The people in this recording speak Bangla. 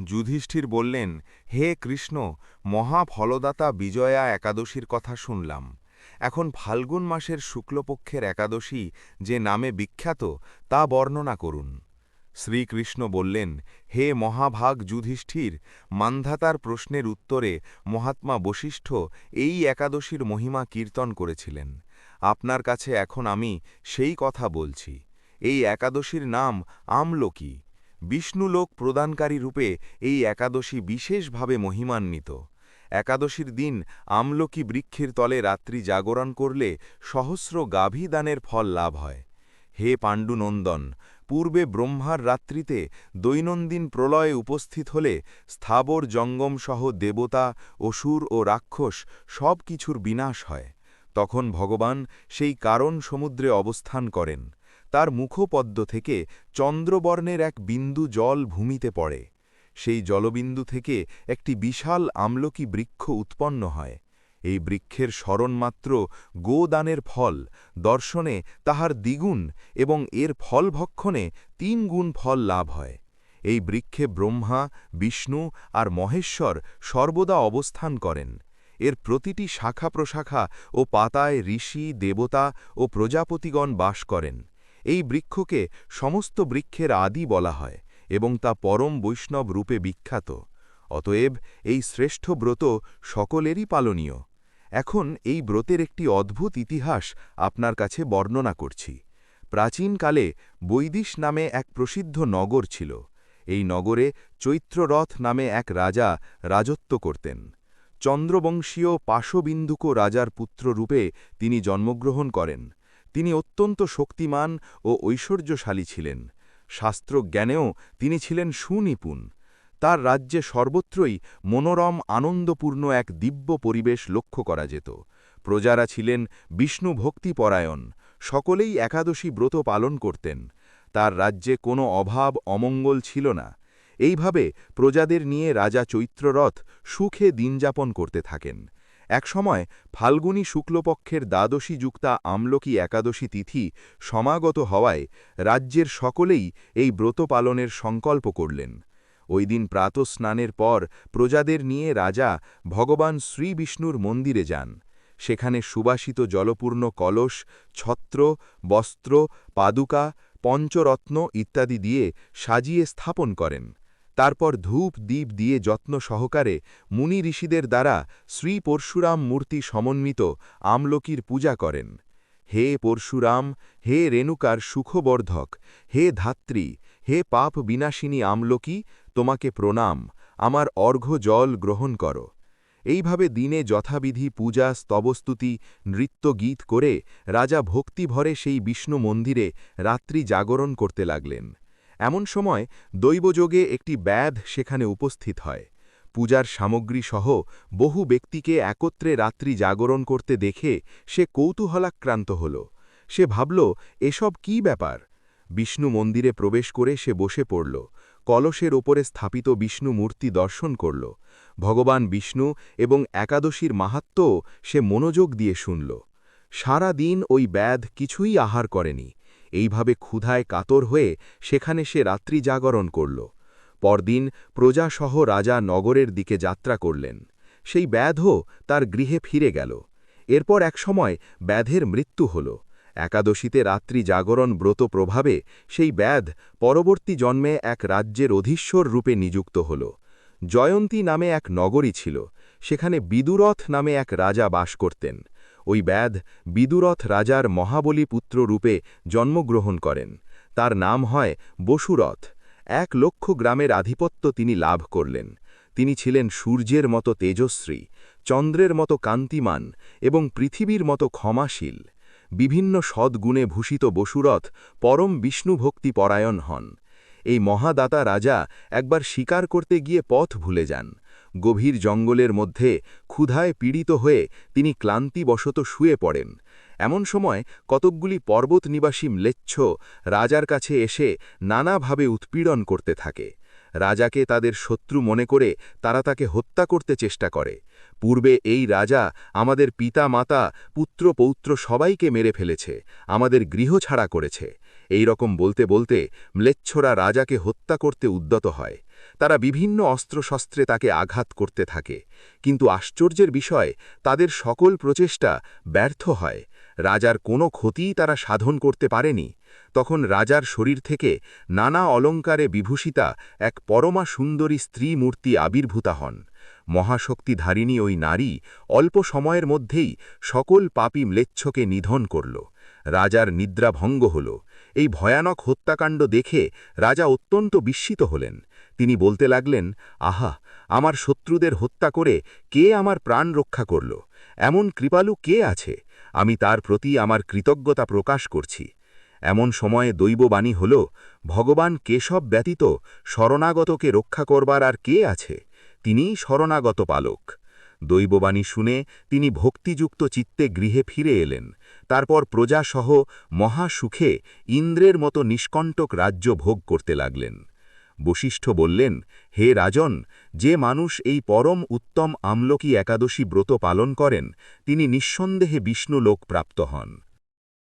যুধিষ্ঠির বললেন, হে কৃষ্ণ, মহাফলদাতা বিজয়া একাদশীর কথা শুনলাম। এখন ফাল্গুন মাসের শুক্লপক্ষের একাদশী যে নামে বিখ্যাত তা বর্ণনা করুন। শ্রীকৃষ্ণ বললেন, হে মহাভাগ যুধিষ্ঠির, মান্ধাতার প্রশ্নের উত্তরে মহাত্মা বশিষ্ঠ এই একাদশীর মহিমা কীর্তন করেছিলেন। আপনার কাছে এখন আমি সেই কথা বলছি। এই একাদশীর নাম আমলকি। বিষ্ণুলোক প্রদানকারী রূপে এই একাদশী বিশেষভাবে মহিমান্বিত। একাদশীর দিন আমলকি বৃক্ষের তলে রাত্রি জাগরণ করলে সহস্র গাভী দানের ফল লাভ হয়। হে পাণ্ডুনন্দন, পূর্বে ব্রহ্মার রাত্রিতে দৈনন্দিন প্রলয়ে উপস্থিত হলে স্থাবর জঙ্গম সহ দেবতা, অসুর ও রাক্ষস সব কিছুর বিনাশ হয়। তখন ভগবান সেই কারণ সমুদ্রে অবস্থান করেন। তার মুখপদ্ম থেকে চন্দ্রবর্ণের এক বিন্দু জল ভূমিতে পড়ে। সেই জলবিন্দু থেকে একটি বিশাল আমলকি বৃক্ষ উৎপন্ন হয়। এই বৃক্ষের স্মরণমাত্র গোদানের ফল, দর্শনে তাহার দ্বিগুণ এবং এর ফল ভক্ষণে ৩ গুণ ফল লাভ হয়। এই বৃক্ষে ব্রহ্মা, বিষ্ণু আর মহেশ্বর সর্বদা অবস্থান করেন। এর প্রতিটি শাখা প্রশাখা ও পাতায় ঋষি, দেবতা ও প্রজাপতিগণ বাস করেন। এই বৃক্ষকে সমস্ত বৃক্ষের আদি বলা হয় এবং তা পরম বৈষ্ণব রূপে বিখ্যাত। অতএব এই শ্রেষ্ঠ ব্রত সকলেরই পালনীয়। এখন এই ব্রতের একটি অদ্ভুত ইতিহাস আপনার কাছে বর্ণনা করছি। প্রাচীনকালে বৈদিশ নামে এক প্রসিদ্ধ নগর ছিল। এই নগরে চৈত্ররথ নামে এক রাজা রাজত্ব করতেন। চন্দ্রবংশীয় পাশবিন্দুক রাজার পুত্ররূপে তিনি জন্মগ্রহণ করেন। তিনি অত্যন্ত শক্তিমান ও ঐশ্বর্যশালী ছিলেন। শাস্ত্রজ্ঞানেও তিনি ছিলেন সুনিপুণ। তার রাজ্যে সর্বত্রই মনোরম আনন্দপূর্ণ এক দিব্য পরিবেশ লক্ষ্য করা যেত। প্রজারা ছিলেন বিষ্ণু ভক্তিপরায়ণ, সকলেই একাদশী ব্রত পালন করতেন। তার রাজ্যে কোনো অভাব অমঙ্গল ছিল না। এইভাবে প্রজাদের নিয়ে রাজা চৈত্ররথ সুখে দিনযাপন করতে থাকেন। একসময় ফাল্গুনী শুক্লপক্ষের দ্বাদশী যুক্তা আমলকি একাদশী তিথি সমাগত হওয়ায় রাজ্যের সকলেই এই ব্রত পালনের সংকল্প করলেন। ওই দিন প্রাতঃস্নানের পর প্রজাদের নিয়ে রাজা ভগবান শ্রীবিষ্ণুর মন্দিরে যান। সেখানে সুবাসিত জলপূর্ণ কলস, ছত্র, বস্ত্র, পাদুকা, পঞ্চরত্ন ইত্যাদি দিয়ে সাজিয়ে স্থাপন করেন। তারপর ধূপ দীপ দিয়ে যত্ন সহকারে মুনি ঋষিদের দ্বারা শ্রী পরশুরাম মূর্তি সমন্বিত আমলকির পূজা করেন। হে পরশুরাম, হে রেণুকার সুখবর্ধক, হে ধাত্রী, হে পাপ বিনাশিনী আমলকি, তোমাকে প্রণাম, আমার অর্ঘ্য জল গ্রহণ কর। এইভাবে দিনে যথাবিধি পূজা, স্তবস্তুতি, নৃত্য গীত করে রাজা ভক্তিভরে সেই বিষ্ণু মন্দিরে রাত্রি জাগরণ করতে লাগলেন। এমন সময় দৈবযোগে একটি ব্যাধ সেখানে উপস্থিত হয়। পূজার সামগ্রী সহ বহু ব্যক্তিকে একত্রে রাত্রি জাগরণ করতে দেখে সে কৌতূহলাক্রান্ত হল। সে ভাবল, এসব কি ব্যাপার? বিষ্ণু মন্দিরে প্রবেশ করে সে বসে পড়ল। কলসের ওপরে স্থাপিত বিষ্ণু মূর্তি দর্শন করল। ভগবান বিষ্ণু এবং একাদশীর মাহাত্ম্যও সে মনোযোগ দিয়ে শুনল। সারা দিন ওই ব্যাধ কিছুই আহার করেনি। এইভাবে ক্ষুধায় কাতর হয়ে সেখানে সে রাত্রি জাগরণ করল। পরদিন প্রজাসহ রাজা নগরের দিকে যাত্রা করলেন। সেই ব্যাধও তার গৃহে ফিরে গেল। এরপর এক সময় ব্যাধের মৃত্যু হল। একাদশীতে রাত্রি জাগরণ ব্রত প্রভাবে সেই ব্যাধ পরবর্তী জন্মে এক রাজ্যের অধীশ্বর রূপে নিযুক্ত হল। জয়ন্তী নামে এক নগরী ছিল। সেখানে বিদুরথ নামে এক রাজা বাস করতেন। ওই ব্যাধ বিদুরথ রাজার মহাবলী পুত্র রূপে জন্মগ্রহণ করেন। তার নাম হয় বসুরথ। 1,00,000 গ্রামের আধিপত্য তিনি লাভ করলেন। তিনি ছিলেন সূর্যের মতো তেজস্বী, চন্দ্রের মতো কান্তিমান এবং পৃথিবীর মতো ক্ষমাশীল। বিভিন্ন সদ্গুণে ভূষিত বসুরথ পরম বিষ্ণুভক্তি পরায়ণ হন। এই মহাদাতা রাজা একবার শিকার করতে গিয়ে পথ ভুলে যান। গভীর জঙ্গলের মধ্যে ক্ষুধায় পীড়িত হয়ে তিনি ক্লান্তিবশত শুয়ে পড়েন। এমন সময় কতকগুলি পর্বত নিবাসী ম্লেচ্ছ রাজার কাছে এসে নানাভাবে উৎপীড়ন করতে থাকে। রাজাকে তাদের শত্রু মনে করে তারা তাকে হত্যা করতে চেষ্টা করে। পূর্বে এই রাজা আমাদের পিতা মাতা, পুত্র পৌত্র সবাইকে মেরে ফেলেছে, আমাদের গৃহ ছাড়া করেছে। এই রকম বলতে বলতে ম্লেচ্ছরা রাজাকে হত্যা করতে উদ্যত হয়। তারা বিভিন্ন অস্ত্রশস্ত্রে তাকে আঘাত করতে থাকে, কিন্তু আশ্চর্যের বিষয় তাদের সকল প্রচেষ্টা ব্যর্থ হয়। রাজার কোনো ক্ষতিই তারা সাধন করতে পারেনি। তখন রাজার শরীর থেকে নানা অলঙ্কারে বিভূষিতা এক পরমা সুন্দরী স্ত্রী মূর্তি আবির্ভূতা হন। মহাশক্তিধারিণী ওই নারী অল্প সময়ের মধ্যেই সকল পাপী ম্লেচ্ছকে নিধন করল। রাজার নিদ্রা ভঙ্গ হল। এই ভয়ানক হত্যাকাণ্ড দেখে রাজা অত্যন্ত বিস্মিত হলেন। তিনি বলতে লাগলেন, আহা, আমার শত্রুদের হত্যা করে কে আমার প্রাণ রক্ষা করল? এমন কৃপালু কে আছে? আমি তার প্রতি আমার কৃতজ্ঞতা প্রকাশ করছি। এমন সময়ে দৈববাণী হল, ভগবান কেশব ব্যতীত শরণাগতকে রক্ষা করবার আর কে আছে? তিনিই শরণাগত পালক। দৈববাণী শুনে তিনি ভক্তিযুক্ত চিত্তে গৃহে ফিরে এলেন। তারপর প্রজাসহ মহাসুখে ইন্দ্রের মতো নিষ্কণ্টক রাজ্য ভোগ করতে লাগলেন। বশিষ্ঠ বললেন, হে রাজন, যে মানুষ এই পরম উত্তম আমলকি একাদশী ব্রত পালন করেন তিনি নিঃসন্দেহে বিষ্ণু লোক প্রাপ্ত হন।